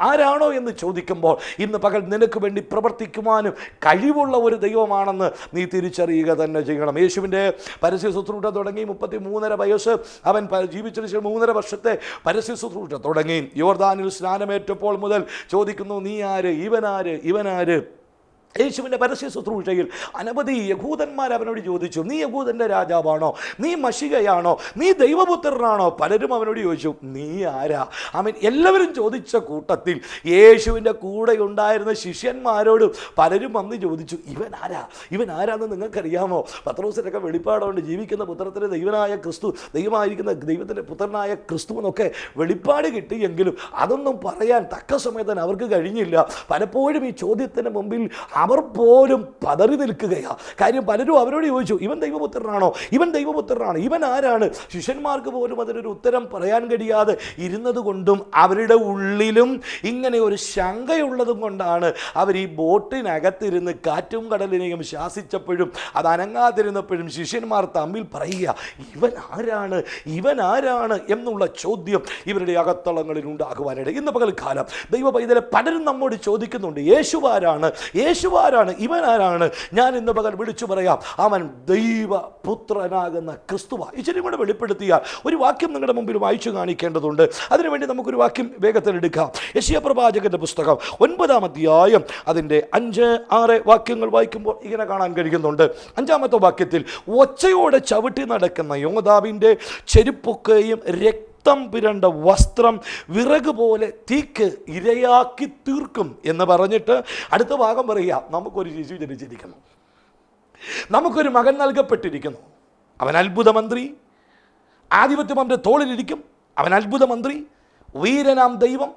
ആരാണോ എന്ന് ചോദിക്കുമ്പോൾ ഇന്ന് പകൽ നിനക്ക് വേണ്ടി പ്രവർത്തിക്കുവാനും കഴിവുള്ള ഒരു ദൈവമാണെന്ന് നീ തിരിച്ചറിയുക തന്നെ ചെയ്യണം. യേശുവിൻ്റെ പരസ്യ ശുശ്രൂഷ തുടങ്ങി 33.5 വയസ്സ് അവൻ ജീവിച്ചതിന് ശേഷം 3.5 വർഷത്തെ പരസ്യ ശുശ്രൂഷ തുടങ്ങി. യോർദാനിൽ സ്നാനമേറ്റപ്പോൾ മുതൽ ചോദിക്കുന്നു, നീ ആര്? ഇവനാര്? യേശുവിൻ്റെ പരസ്യ ശുശ്രൂഷയിൽ അനവധി യഹൂദന്മാർ അവനോട് ചോദിച്ചു, നീ യഹൂദൻ്റെ രാജാവാണോ? നീ മശിഹയാണോ? നീ ദൈവപുത്രനാണോ? പലരും അവനോട് ചോദിച്ചു, നീ ആരാ? എല്ലാവരും ചോദിച്ച കൂട്ടത്തിൽ യേശുവിൻ്റെ കൂടെ ഉണ്ടായിരുന്ന ശിഷ്യന്മാരോട് പലരും വന്ന് ചോദിച്ചു, ഇവൻ ആരാന്ന് നിങ്ങൾക്കറിയാമോ? പത്രോസിനൊക്കെ വെളിപ്പാടുകൊണ്ട് ജീവിക്കുന്ന പുത്രത്തിന് ദൈവനായ ക്രിസ്തു, ദൈവമായിരിക്കുന്ന ദൈവത്തിൻ്റെ പുത്രനായ ക്രിസ്തു എന്നൊക്കെ വെളിപ്പാട് കിട്ടിയെങ്കിലും അതൊന്നും പറയാൻ തക്ക സമയത്തിന് അവർക്ക് കഴിഞ്ഞില്ല. പലപ്പോഴും ഈ ചോദ്യത്തിന് മുമ്പിൽ അവർ പോലും പതറി നിൽക്കുകയാണ്. കാര്യം പലരും അവരോട് ചോദിച്ചു, ഇവൻ ദൈവപുത്രനാണോ? ഇവൻ ആരാണ്? ശിഷ്യന്മാർക്ക് പോലും അതിനൊരു ഉത്തരം പറയാൻ കഴിയാതെ ഇരുന്നത് കൊണ്ടും അവരുടെ ഉള്ളിലും ഇങ്ങനെ ഒരു ശങ്കയുള്ളതും കൊണ്ടാണ് അവർ ഈ ബോട്ടിനകത്തിരുന്ന് കാറ്റും കടലിനെയും ശാസിച്ചപ്പോഴും അത് അനങ്ങാതിരുന്നപ്പോഴും ശിഷ്യന്മാർ തമ്മിൽ പറയുക, ഇവൻ ആരാണ് എന്നുള്ള ചോദ്യം ഇവരുടെ അകത്തളങ്ങളിൽ ഉണ്ടാകുവാനിട. ഇന്ന് പകൽക്കാലം ദൈവ പൈതലെ പലരും നമ്മോട് ചോദിക്കുന്നുണ്ട്, യേശുവാരാണ്? ഇവനാരാണ്? ഞാൻ ഇന്ന് പകൽ വിളിച്ചു പറയാം, അവൻ ദൈവപുത്രനാകുന്ന ക്രിസ്തുവ. ഇച്ചിരി കൂടെ വെളിപ്പെടുത്തിയാൽ ഒരു വാക്യം നിങ്ങളുടെ മുമ്പിൽ വായിച്ചു കാണിക്കേണ്ടതുണ്ട്. അതിനുവേണ്ടി നമുക്കൊരു വാക്യം വേഗത്തിൽ എടുക്കാം. യെശയ്യാ പ്രവാചകന്റെ പുസ്തകം 9-ാം അധ്യായം അതിൻ്റെ 5-6 വാക്യങ്ങൾ വായിക്കുമ്പോൾ ഇങ്ങനെ കാണാൻ കഴിയുന്നുണ്ട്. 5-ാമത്തെ വാക്യത്തിൽ, ഒച്ചയോടെ ചവിട്ടി നടക്കുന്ന യോദാവിൻ്റെ ചെരുപ്പൊക്കെയും രക്തം പുരണ്ട വസ്ത്രം വിറക് പോലെ തീക്ക് ഇരയാക്കി തീർക്കും എന്ന് പറഞ്ഞിട്ട് അടുത്ത ഭാഗം പറയുക, നമുക്കൊരു ശിശു ജനിച്ചിരിക്കുന്നു, നമുക്കൊരു മകൻ നൽകപ്പെട്ടിരിക്കുന്നു, അവൻ അത്ഭുത മന്ത്രി, ആധിപത്യം അവൻ്റെ തോളിലിരിക്കും, അവൻ അത്ഭുത മന്ത്രി, വീരനാം ദൈവം,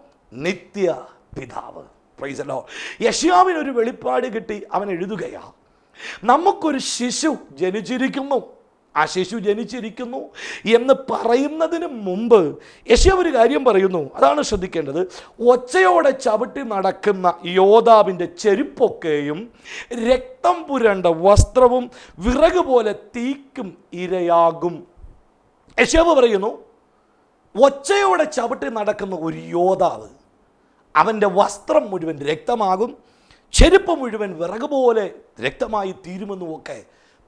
നിത്യ പിതാവ്. Praise the Lord. യെശയ്യാവിനൊരു വെളിപ്പാട് കിട്ടി. അവൻ എഴുതുകയാ, നമുക്കൊരു ശിശു ജനിച്ചിരിക്കുന്നു. ആ ശിശു ജനിച്ചിരിക്കുന്നു എന്ന് പറയുന്നതിന് മുമ്പ് യെശയ്യാ ഒരു കാര്യം പറയുന്നു. അതാണ് ശ്രദ്ധിക്കേണ്ടത്. ഒച്ചയോടെ ചവിട്ടി നടക്കുന്ന യോദാവിൻ്റെ ചെരുപ്പൊക്കെയും രക്തം പുരണ്ട വസ്ത്രവും വിറക് പോലെ തീക്കും ഇരയാകും. യെശയ്യാ പറയുന്നു, ഒച്ചയോടെ ചവിട്ടി നടക്കുന്ന ഒരു യോദാവ്, അവൻ്റെ വസ്ത്രം മുഴുവൻ രക്തമാകും, ചെരുപ്പ് മുഴുവൻ വിറക് പോലെ രക്തമായി തീരുമെന്നുമൊക്കെ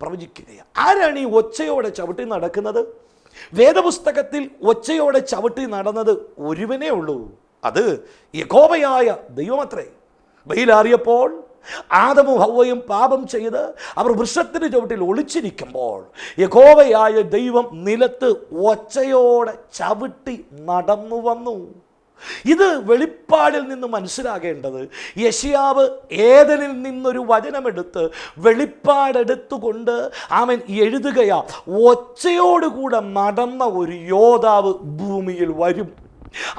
പ്രവചിക്കുകയാണ്. ആരാണ് ഈ ഒച്ചയോടെ ചവിട്ടി നടക്കുന്നത്? വേദപുസ്തകത്തിൽ ഒച്ചയോടെ ചവിട്ടി നടന്നത് ഒരുവനേ ഉള്ളൂ. അത് യഹോവയായ ദൈവമത്രേ. വെയിലാറിയപ്പോൾ ആദമും ഹവ്വയും പാപം ചെയ്ത് അവർ വൃക്ഷത്തിന് ചവിട്ടിൽ ഒളിച്ചിരിക്കുമ്പോൾ യഹോവയായ ദൈവം നിലത്ത് ഒച്ചയോടെ ചവിട്ടി നടന്നു വന്നു. ഇത് വെളിപ്പാടിൽ നിന്ന് മനസ്സിലാകേണ്ടത്, യെശയ്യാവ് ഏദനിൽ നിന്നൊരു വചനമെടുത്ത് വെളിപ്പാടെടുത്തുകൊണ്ട് അവൻ എഴുതുകയാ, ഒച്ചയോടുകൂടെ നടന്ന ഒരു യോദ്ധാവ് ഭൂമിയിൽ വരും.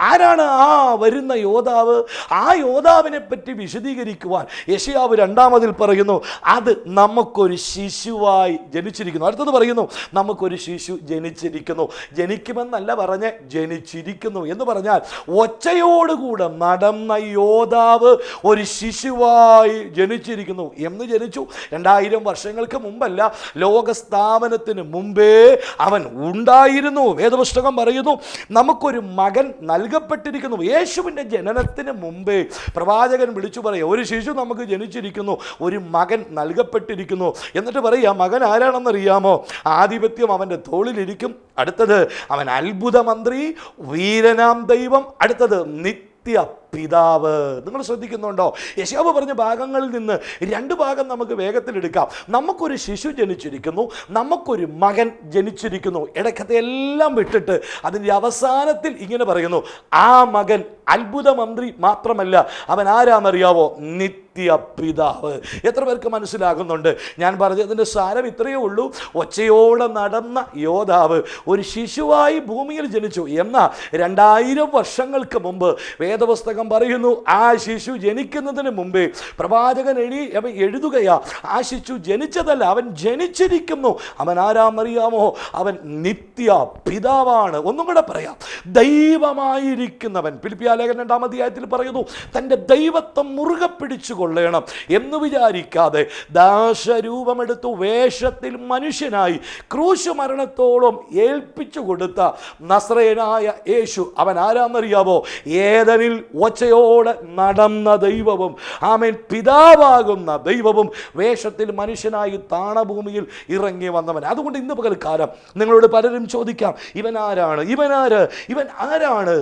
ആരാണ് ആ വരുന്ന യോദ്ധാവ്? ആ യോദ്ധാവിനെ പറ്റി വിശദീകരിക്കുവാൻ യെശയ്യാവ് 2-ാമതിൽ പറയുന്നു, അത് നമുക്കൊരു ശിശുവായി ജനിച്ചിരിക്കുന്നു. അടുത്തത് പറയുന്നു, നമുക്കൊരു ശിശു ജനിച്ചിരിക്കുന്നു. ജനിക്കുമെന്നല്ല പറഞ്ഞ് ജനിച്ചിരിക്കുന്നു എന്ന് പറഞ്ഞാൽ ഒച്ചയോടുകൂടെ നടന്ന യോദ്ധാവ് ഒരു ശിശുവായി ജനിച്ചിരിക്കുന്നു. എന്ന് ജനിച്ചു? 2000 വർഷങ്ങൾക്ക് മുമ്പല്ല, ലോകസ്ഥാപനത്തിന് മുമ്പേ അവൻ ഉണ്ടായിരുന്നു. വേദപുസ്തകം പറയുന്നു, നമുക്കൊരു മകൻ നൽകപ്പെട്ടിരിക്കുന്നു. യേശുവിൻ്റെ ജനനത്തിന് മുമ്പേ പ്രവാചകൻ വിളിച്ചു പറയുക, ഒരു ശിശു നമുക്ക് ജനിച്ചിരിക്കുന്നു, ഒരു മകൻ നൽകപ്പെട്ടിരിക്കുന്നു. എന്നിട്ട് പറയുക, മകൻ ആരാണെന്നറിയാമോ? ആധിപത്യം അവൻ്റെ തോളിലിരിക്കും. അടുത്തത്, അവൻ അത്ഭുത മന്ത്രി, വീരനാം ദൈവം. അടുത്തത്, നിത്യ പിതാവ്. നിങ്ങൾ ശ്രദ്ധിക്കുന്നുണ്ടോ? യെശയ്യാവ് പറഞ്ഞ ഭാഗങ്ങളിൽ നിന്ന് 2 ഭാഗം നമുക്ക് വേഗത്തിലെടുക്കാം. നമുക്കൊരു ശിശു ജനിച്ചിരിക്കുന്നു, നമുക്കൊരു മകൻ ജനിച്ചിരിക്കുന്നു. ഇടയ്ക്കത്തെ എല്ലാം വിട്ടിട്ട് അതിൻ്റെ അവസാനത്തിൽ ഇങ്ങനെ പറയുന്നു, ആ മകൻ അത്ഭുത മന്ത്രി മാത്രമല്ല, അവൻ ആരാന്നറിയാവോ? പിതാവ്. എത്ര പേർക്ക് മനസ്സിലാകുന്നുണ്ട് ഞാൻ പറഞ്ഞതിൻ്റെ സാരം? ഇത്രയേ ഉള്ളൂ. ഒച്ചയോടെ നടന്ന യോദ്ധാവ് ഒരു ശിശുവായി ഭൂമിയിൽ ജനിച്ചു. എന്നാൽ 2000 വർഷങ്ങൾക്ക് മുമ്പ് വേദപുസ്തകം പറയുന്നു, ആ ശിശു ജനിക്കുന്നതിന് മുമ്പേ പ്രവാചകൻ എഴുതുകയാ, ആ ശിശു ജനിച്ചതല്ല, അവൻ ജനിച്ചിരിക്കുന്നു. അവൻ ആരാന്നറിയാമോ? അവൻ നിത്യ പിതാവാണ്. ഒന്നും കൂടെ പറയാം, ദൈവമായിരിക്കുന്നവൻ. ഫിലിപ്പിയ ലേഖനം 2-ാം അധ്യായത്തിൽ പറയുന്നു, തൻ്റെ ദൈവത്വം മുറുകെ പിടിച്ചു കൊള്ളണം എന്ന് വിചാരിക്കാതെ ദാസരൂപമെടുത്തു വേഷത്തിൽ മനുഷ്യനായി ക്രൂശ് മരണത്തോളം ഏൽപ്പിച്ചു കൊടുത്ത നസ്രയനായ യേശു, അവൻ ആരാന്നറിയാവോ? ഏദനിൽ ഒച്ചയോടെ നടന്ന ദൈവവും, ആമേൻ, പിതാവാകുന്ന ദൈവവും വേഷത്തിൽ മനുഷ്യനായി താണഭൂമിയിൽ ഇറങ്ങി വന്നവൻ. അതുകൊണ്ട് ഇന്ന് പകൽക്കാലം നിങ്ങളോട് പലരും ചോദിക്കാം, ഇവൻ ആരാണ്? ഇവൻ ആരാണ്?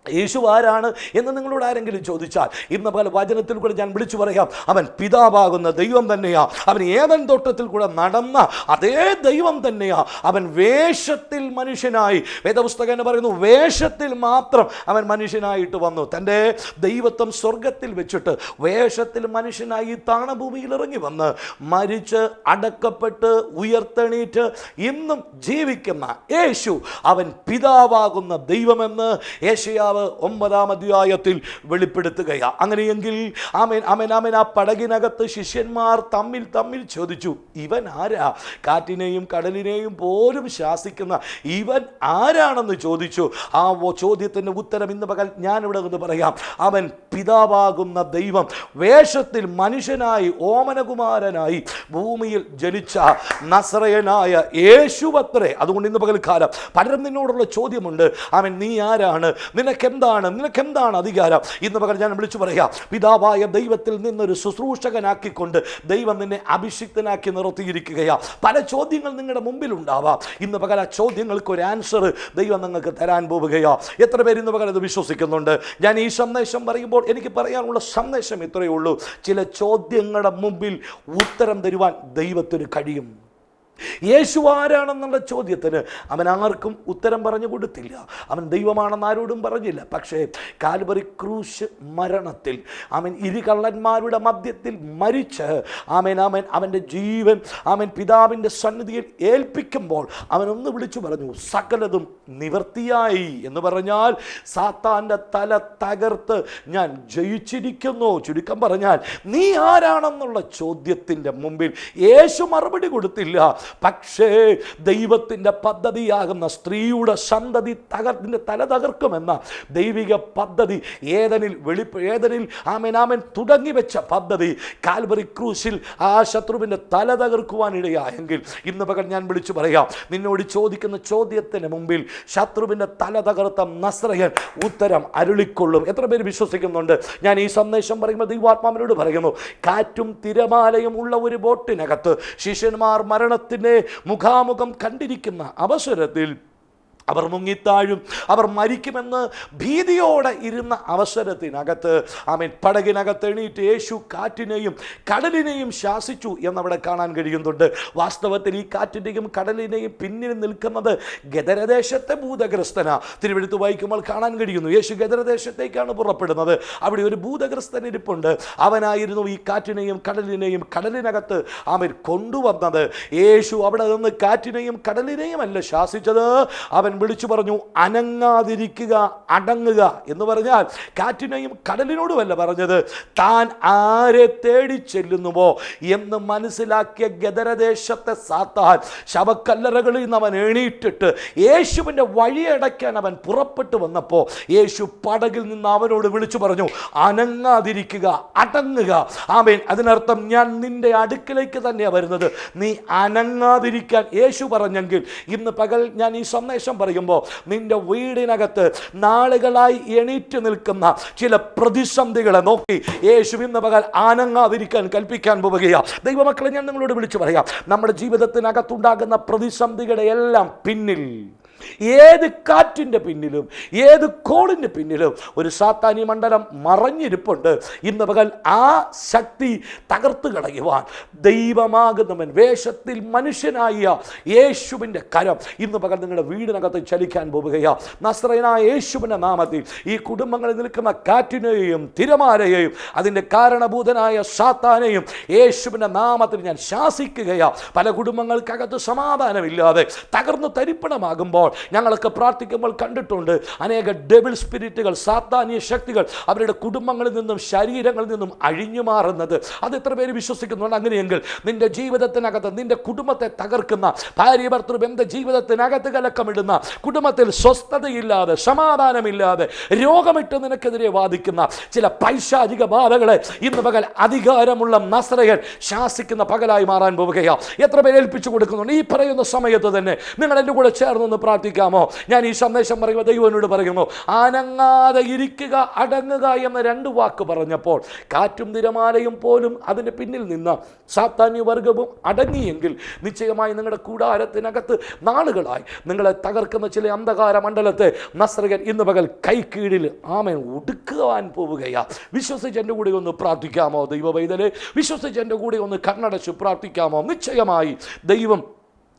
യേശു ആരാണ് എന്ന് നിങ്ങളോട് ആരെങ്കിലും ചോദിച്ചാൽ ഇന്ന് പല വചനത്തിൽ കൂടെ ഞാൻ വിളിച്ചു പറയാം, അവൻ പിതാവാകുന്ന ദൈവം തന്നെയാ. അവൻ ഏദൻ തോട്ടത്തിൽ കൂടെ നടന്ന അതേ ദൈവം തന്നെയാ. അവൻ വേഷത്തിൽ മനുഷ്യനായി, വേദപുസ്തകം എന്ന് പറയുന്നു, വേഷത്തിൽ മാത്രം അവൻ മനുഷ്യനായിട്ട് വന്നു. തൻ്റെ ദൈവത്വം സ്വർഗത്തിൽ വെച്ചിട്ട് വേഷത്തിൽ മനുഷ്യനായി താണഭൂമിയിൽ ഇറങ്ങി വന്ന് മരിച്ച് അടക്കപ്പെട്ട് ഉയർത്തെണീറ്റ് ഇന്നും ജീവിക്കുന്ന യേശു, അവൻ പിതാവാകുന്ന ദൈവമെന്ന് യെശയ്യാവ് 9-ാം അധ്യായത്തിൽ വെളിപ്പെടുത്തുകയാ. അങ്ങനെയെങ്കിൽ ആമേൻ, ആ പടകിനകത്ത് ശിഷ്യന്മാർ തമ്മിൽ ചോദിച്ചു, ഇവൻ ആരാ? കാറ്റിനെയും കടലിനെയും പോലും ശാസിക്കുന്ന ഇവൻ ആരാണെന്ന് ചോദിച്ചു. ആ ചോദ്യത്തിന് ഉത്തരം ഇന്ന് പകൽ ഞാനിവിടെ നിന്ന് പറയാം. അവൻ പിതാവാകുന്ന ദൈവം വേഷത്തിൽ മനുഷ്യനായി ഓമനകുമാരനായി ഭൂമിയിൽ ജനിച്ച നസറയനായ യേശുവത്രേ. അതുകൊണ്ട് ഇന്ന് പകൽക്കാലം പലരും നിന്നോടുള്ള ചോദ്യമുണ്ട്, അവൻ നീ ആരാണ്? നിനക്കെന്താണ് അധികാരം? ഇന്ന് പകൽ ഞാൻ വിളിച്ചു പറയാം, പിതാവായ ദൈവത്തിൽ നിന്നൊരു ശുശ്രൂഷകനാക്കിക്കൊണ്ട് ദൈവം നിന്നെ അഭിഷിക്തനാക്കി നിർത്തിയിരിക്കുകയാ. പല ചോദ്യങ്ങൾ നിങ്ങളുടെ മുമ്പിൽ ഉണ്ടാവാം. ഇന്ന് പകൽ ആ ചോദ്യങ്ങൾക്ക് ഒരു ആൻസർ ദൈവം നിങ്ങൾക്ക് തരാൻ പോവുകയാ. എത്ര പേര് ഇന്ന് പകൽ അത് വിശ്വസിക്കുന്നുണ്ട്? ഞാൻ ഈ സന്ദേശം പറയുമ്പോൾ എനിക്ക് പറയാനുള്ള സന്ദേശം ഇത്രയേ ഉള്ളൂ, ചില ചോദ്യങ്ങളുടെ മുമ്പിൽ ഉത്തരം തരുവാൻ ദൈവത്തിന് കഴിയും. യേശു ആരാണെന്നുള്ള ചോദ്യത്തിന് അവൻ ആർക്കും ഉത്തരം പറഞ്ഞു കൊടുത്തില്ല. അവൻ ദൈവമാണെന്ന് ആരോടും പറഞ്ഞില്ല. പക്ഷേ കാൽവരി ക്രൂശ് മരണത്തിൽ അവൻ ഇരുകള്ളന്മാരുടെ മധ്യത്തിൽ മരിച്ച് അവൻ്റെ ജീവൻ പിതാവിൻ്റെ സന്നിധിയിൽ ഏൽപ്പിക്കുമ്പോൾ അവനൊന്ന് വിളിച്ചു പറഞ്ഞു, സകലതും നിവർത്തിയായി എന്ന് പറഞ്ഞാൽ സാത്താൻ്റെ തല തകർത്ത് ഞാൻ ജയിച്ചിരിക്കുന്നു. ചുരുക്കം പറഞ്ഞാൽ നീ ആരാണെന്നുള്ള ചോദ്യത്തിൻ്റെ മുമ്പിൽ യേശു മറുപടി കൊടുത്തില്ല. പക്ഷേ ദൈവത്തിൻ്റെ പദ്ധതിയാകുന്ന സ്ത്രീയുടെ സന്തതി തല തകർക്കുമെന്ന ദൈവിക പദ്ധതി ഏദനിൽ തുടങ്ങി വെച്ച പദ്ധതി കാൽവരി ക്രൂശിൽ ആ ശത്രുവിൻ്റെ തല തകർക്കുവാനിടയായെങ്കിൽ ഇന്ന് പകൽ ഞാൻ വിളിച്ചു പറയാം, നിന്നോട് ചോദിക്കുന്ന ചോദ്യത്തിന് മുമ്പിൽ ശത്രുവിൻ്റെ തല തകർത്ത നസ്രയൻ ഉത്തരം അരുളിക്കൊള്ളും. എത്ര പേര് വിശ്വസിക്കുന്നുണ്ട്? ഞാൻ ഈ സന്ദേശം പറയുമ്പോൾ ദൈവാത്മാവിനോട് പറയുന്നു, കാറ്റും തിരമാലയും ഉള്ള ഒരു ബോട്ടിനകത്ത് ശിഷ്യന്മാർ മരണത്തിന് മുഖാമുഖം കണ്ടിരിക്കുന്ന അവസരത്തിൽ അവർ മുങ്ങിത്താഴും, അവർ മരിക്കുമെന്ന് ഭീതിയോടെ ഇരുന്ന അവസരത്തിനകത്ത് പടകിനകത്ത് എണീറ്റ് യേശു കാറ്റിനെയും കടലിനെയും ശാസിച്ചു എന്നവിടെ കാണാൻ കഴിയുന്നുണ്ട്. വാസ്തവത്തിൽ ഈ കാറ്റിൻ്റെയും കടലിനെയും പിന്നിൽ നിൽക്കുന്നത് ഗദരദേശത്തെ ഭൂതഗ്രസ്തനാ. തിരുവെഴുത്ത് വായിക്കുമ്പോൾ കാണാൻ കഴിയുന്നു, യേശു ഗദരദേശത്തേക്കാണ് പുറപ്പെടുന്നത്. അവിടെ ഒരു ഭൂതഗ്രസ്തൻ ഇരിപ്പുണ്ട്. അവനായിരുന്നു ഈ കാറ്റിനെയും കടലിനെയും കടലിനകത്ത് കൊണ്ടുവന്നത്. യേശു അവിടെ നിന്ന് കാറ്റിനെയും കടലിനെയും അല്ല ശാസിച്ചത്, അവൻ വിളിച്ചു പറഞ്ഞു, അനങ്ങാതിരിക്കുക, അടങ്ങുക എന്ന് പറഞ്ഞാൽ കാറ്റിനെയും കടലിനോടുമല്ല പറഞ്ഞത്, താൻ ആരെ തേടി ചെല്ലുന്നുവോ എന്ന് മനസ്സിലാക്കിയ ഗദരദേശത്തെ സാത്താൻ ശവക്കല്ലറകളിൽ നിന്ന് അവൻ എണീറ്റിട്ട് യേശുവിൻ്റെ വഴിയടയ്ക്കാൻ അവൻ പുറപ്പെട്ടു വന്നപ്പോൾ യേശു പടകിൽ നിന്ന് അവനോട് വിളിച്ചു പറഞ്ഞു, അനങ്ങാതിരിക്കുക, അടങ്ങുക. ആമേൻ. അതിനർത്ഥം ഞാൻ നിന്റെ അടുക്കിലേക്ക് തന്നെയാണ് വരുന്നത്, നീ അനങ്ങാതിരിക്കാൻ യേശു പറഞ്ഞെങ്കിൽ ഇന്ന് പകൽ ഞാൻ ഈ സന്ദേശം പറയുമ്പോൾ നിന്റെ വീടിനകത്ത് നാളുകളായി എണീറ്റ് നിൽക്കുന്ന ചില പ്രതിസന്ധികളെ നോക്കി യേശു ഇന്ന് പകൽ അനങ്ങാതിരിക്കാൻ കൽപ്പിക്കാൻ പോവുകയാണ്. ദൈവമക്കളെ, ഞാൻ നിങ്ങളോട് വിളിച്ചു പറയാം, നമ്മുടെ ജീവിതത്തിനകത്തുണ്ടാകുന്ന പ്രതിസന്ധികളുടെ എല്ലാം പിന്നിൽ ഏത് കാറ്റിൻ്റെ പിന്നിലും ഏത് കോളിൻ്റെ പിന്നിലും ഒരു സാത്താനി മണ്ഡലം മറഞ്ഞിരിപ്പുണ്ട്. ഇന്ന് പകൽ ആ ശക്തി തകർത്ത് കളയുവാൻ ദൈവമാകുന്നവൻ വേഷത്തിൽ മനുഷ്യനായ യേശുവിൻ്റെ കരം ഇന്ന് പകൽ നിങ്ങളുടെ വീടിനകത്ത് ചലിക്കാൻ പോവുകയാണ്. നസ്രയനായ യേശുവിൻ്റെ നാമത്തിൽ ഈ കുടുംബങ്ങളിൽ നിൽക്കുന്ന കാറ്റിനെയും തിരമാലയെയും അതിൻ്റെ കാരണഭൂതനായ സാത്താനെയും യേശുവിൻ്റെ നാമത്തിൽ ഞാൻ ശാസിക്കുകയാണ്. പല കുടുംബങ്ങൾക്കകത്ത് സമാധാനമില്ലാതെ തകർന്ന് തരിപ്പണമാകുമ്പോൾ ഞങ്ങൾക്ക് പ്രാർത്ഥിക്കുമ്പോൾ കണ്ടിട്ടുണ്ട് അനേക ഡെവിൾ സ്പിരിറ്റുകൾ, സാത്താന്യ ശക്തികൾ അവരുടെ കുടുംബങ്ങളിൽ നിന്നും ശരീരങ്ങളിൽ നിന്നും അഴിഞ്ഞു മാറുന്നത്. അത് എത്ര പേര് വിശ്വസിക്കുന്നുണ്ട്? അങ്ങനെയെങ്കിൽ നിന്റെ ജീവിതത്തിനകത്ത് നിന്റെ കുടുംബത്തെ തകർക്കുന്ന, ഭാര്യ ഭർത്തൃ ബന്ധ ജീവിതത്തിനകത്ത് കലക്കമിടുന്ന, കുടുംബത്തിൽ സ്വസ്ഥതയില്ലാതെ സമാധാനമില്ലാതെ രോഗമിട്ട് നിനക്കെതിരെ വാദിക്കുന്ന ചില പൈശാചിക ബാധകളെ ഇന്ന് പകൽ അധികാരമുള്ള നസ്രയൻ ശാസിക്കുന്ന പകലായി മാറാൻ പോവുകയാണ്. എത്ര പേര് ഏൽപ്പിച്ചു കൊടുക്കുന്നുണ്ട്? ഈ പറയുന്ന സമയത്ത് തന്നെ നിങ്ങൾ എൻ്റെ കൂടെ ചേർന്നൊന്ന് പ്രാർത്ഥിക്കാമോ? ഞാൻ ഈ സന്ദേശം പറയുമ്പോൾ ദൈവനോട് പറയുന്നു, അനങ്ങാതെ ഇരിക്കുക, അടങ്ങുക എന്ന 2 വാക്ക് പറഞ്ഞപ്പോൾ കാറ്റും തിരമാലയും പോലും അതിന് പിന്നിൽ നിന്ന് സാത്താന്യ വർഗവും അടങ്ങിയെങ്കിൽ നിശ്ചയമായി നിങ്ങളുടെ കൂടാരത്തിനകത്ത് നാളുകളായി നിങ്ങളെ തകർക്കുന്ന ചില അന്ധകാര മണ്ഡലത്തെ നസ്രയൻ ഇന്ന് പകൽ കൈക്കീഴിൽ ആമേൻ ഒടുക്കുവാൻ പോവുകയാ. വിശ്വസിച്ച് എൻ്റെ കൂടെ ഒന്ന് പ്രാർത്ഥിക്കാമോ? ദൈവ പൈതലേ, വിശ്വസിച്ച് എൻ്റെ കൂടെ ഒന്ന് കണ്ണടച്ച് പ്രാർത്ഥിക്കാമോ? നിശ്ചയമായി ദൈവം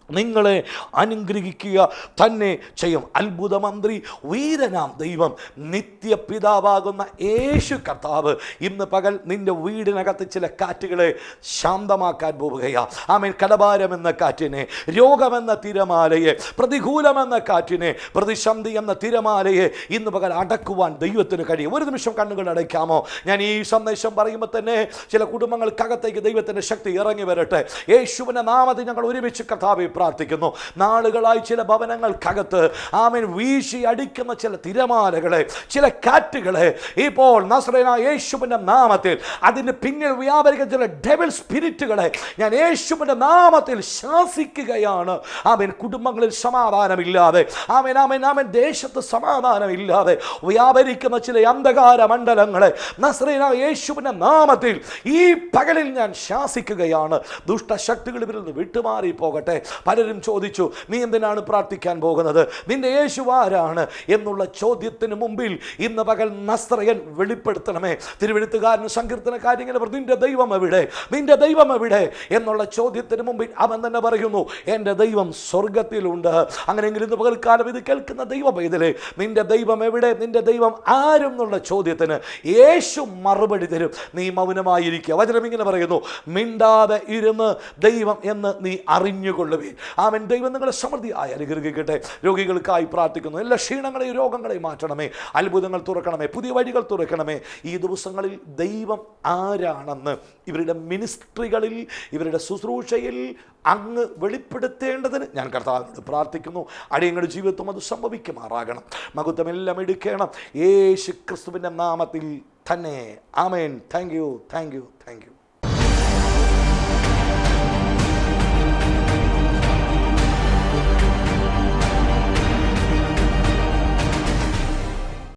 നിങ്ങളെ അനുഗ്രഹിക്കുക തന്നെ ചെയ്യും. അത്ഭുത മന്ത്രി, വീരനാം ദൈവം, നിത്യപിതാവാകുന്ന യേശു കർത്താവ് ഇന്ന് പകൽ നിന്റെ വീടിനകത്ത് ചില കാറ്റുകളെ ശാന്തമാക്കാൻ പോവുകയാണ്. ആമേൻ. കടഭാരമെന്ന കാറ്റിനെ, രോഗമെന്ന തിരമാലയെ, പ്രതികൂലമെന്ന കാറ്റിനെ, പ്രതിസന്ധി എന്ന തിരമാലയെ ഇന്ന് പകൽ അടക്കുവാൻ ദൈവത്തിന് കഴിയും. ഒരു നിമിഷം കണ്ണുകൾ അടയ്ക്കാമോ? ഞാൻ ഈ സന്ദേശം പറയുമ്പോൾ തന്നെ ചില കുടുംബങ്ങൾക്കകത്തേക്ക് ദൈവത്തിൻ്റെ ശക്തി ഇറങ്ങി വരട്ടെ. യേശുവിൻ്റെ നാമത്തിൽ ഞങ്ങൾ ഒരുമിച്ച് കർത്താവെ പ്രാർത്ഥിക്കുന്നു. നാളുകളായി ചില ഭവനങ്ങൾക്കകത്ത് ആമേൻ വീശി അടിക്കുന്ന ചില തിരമാലകളെ, ചില കാറ്റുകളെ ഇപ്പോൾ നസ്രയനായ യേശുവിൻ്റെ നാമത്തിൽ അതിന് പിന്നിൽ വ്യാപരിക്കുന്ന ചില ഡെവിൾ സ്പിരിറ്റുകളെ ഞാൻ യേശുവിൻ്റെ നാമത്തിൽ ശാസിക്കുകയാണ്. ആമേൻ. കുടുംബങ്ങളിൽ സമാധാനമില്ലാതെ, ആമേൻ ആമേൻ ആമേൻ ദേശത്ത് സമാധാനമില്ലാതെ വ്യാപരിക്കുന്ന ചില അന്ധകാര മണ്ഡലങ്ങളെ നസ്രയനായ യേശുവിൻ്റെ നാമത്തിൽ ഈ പകലിൽ ഞാൻ ശാസിക്കുകയാണ്. ദുഷ്ടശക്തികൾ ഇവരിൽ നിന്ന് വിട്ടുമാറി പോകട്ടെ. പലരും ചോദിച്ചു, നീ എന്തിനാണ് പ്രാർത്ഥിക്കാൻ പോകുന്നത്? നിന്റെ യേശു ആരാണ് എന്നുള്ള ചോദ്യത്തിന് മുമ്പിൽ ഇന്ന് പകൽ നസ്രയൻ വെളിപ്പെടുത്തണമേ. തിരുവെഴുത്തുകാരൻ സങ്കീർത്തനക്കാരൻ ഇങ്ങനെ പറഞ്ഞു, നിന്റെ ദൈവം എവിടെ, നിന്റെ ദൈവം എവിടെ എന്നുള്ള ചോദ്യത്തിന് മുമ്പിൽ അവൻ തന്നെ പറയുന്നു, എൻ്റെ ദൈവം സ്വർഗത്തിലുണ്ട്. അങ്ങനെയെങ്കിൽ ഇന്ന് പകൽക്കാലം ഇത് കേൾക്കുന്ന ദൈവ പൈതലേ, നിന്റെ ദൈവം എവിടെ, നിന്റെ ദൈവം ആരും എന്നുള്ള ചോദ്യത്തിന് യേശു മറുപടി തരും. നീ മൗനമായിരിക്കുക. വചനം ഇങ്ങനെ പറയുന്നു, മിണ്ടാതെ ഇരുന്ന് ദൈവം എന്ന് നീ അറിഞ്ഞുകൊള്ളുവേ. ആമേൻ. ദൈവം നിങ്ങളെ സമൃദ്ധിയായി അനുഗ്രഹിക്കട്ടെ. രോഗികൾക്കായി പ്രാർത്ഥിക്കുന്നു. എല്ലാ ക്ഷീണങ്ങളെയും രോഗങ്ങളെയും മാറ്റണമേ. അത്ഭുതങ്ങൾ തുറക്കണമേ. പുതിയ വഴികൾ തുറക്കണമേ. ഈ ദിവസങ്ങളിൽ ദൈവം ആരാണെന്ന് ഇവരുടെ മിനിസ്ട്രികളിൽ, ഇവരുടെ ശുശ്രൂഷയിൽ അങ്ങ് വെളിപ്പെടുത്തേണ്ടതിന് ഞാൻ കർത്താവിനോട് പ്രാർത്ഥിക്കുന്നു. അടിയങ്ങളുടെ ജീവിതത്തും അത് സംഭവിക്കുമാറാകണം. മഹത്വമെല്ലാം എടുക്കണം യേശു ക്രിസ്തുവിൻ്റെ നാമത്തിൽ തന്നെ. ആമേൻ. Thank U.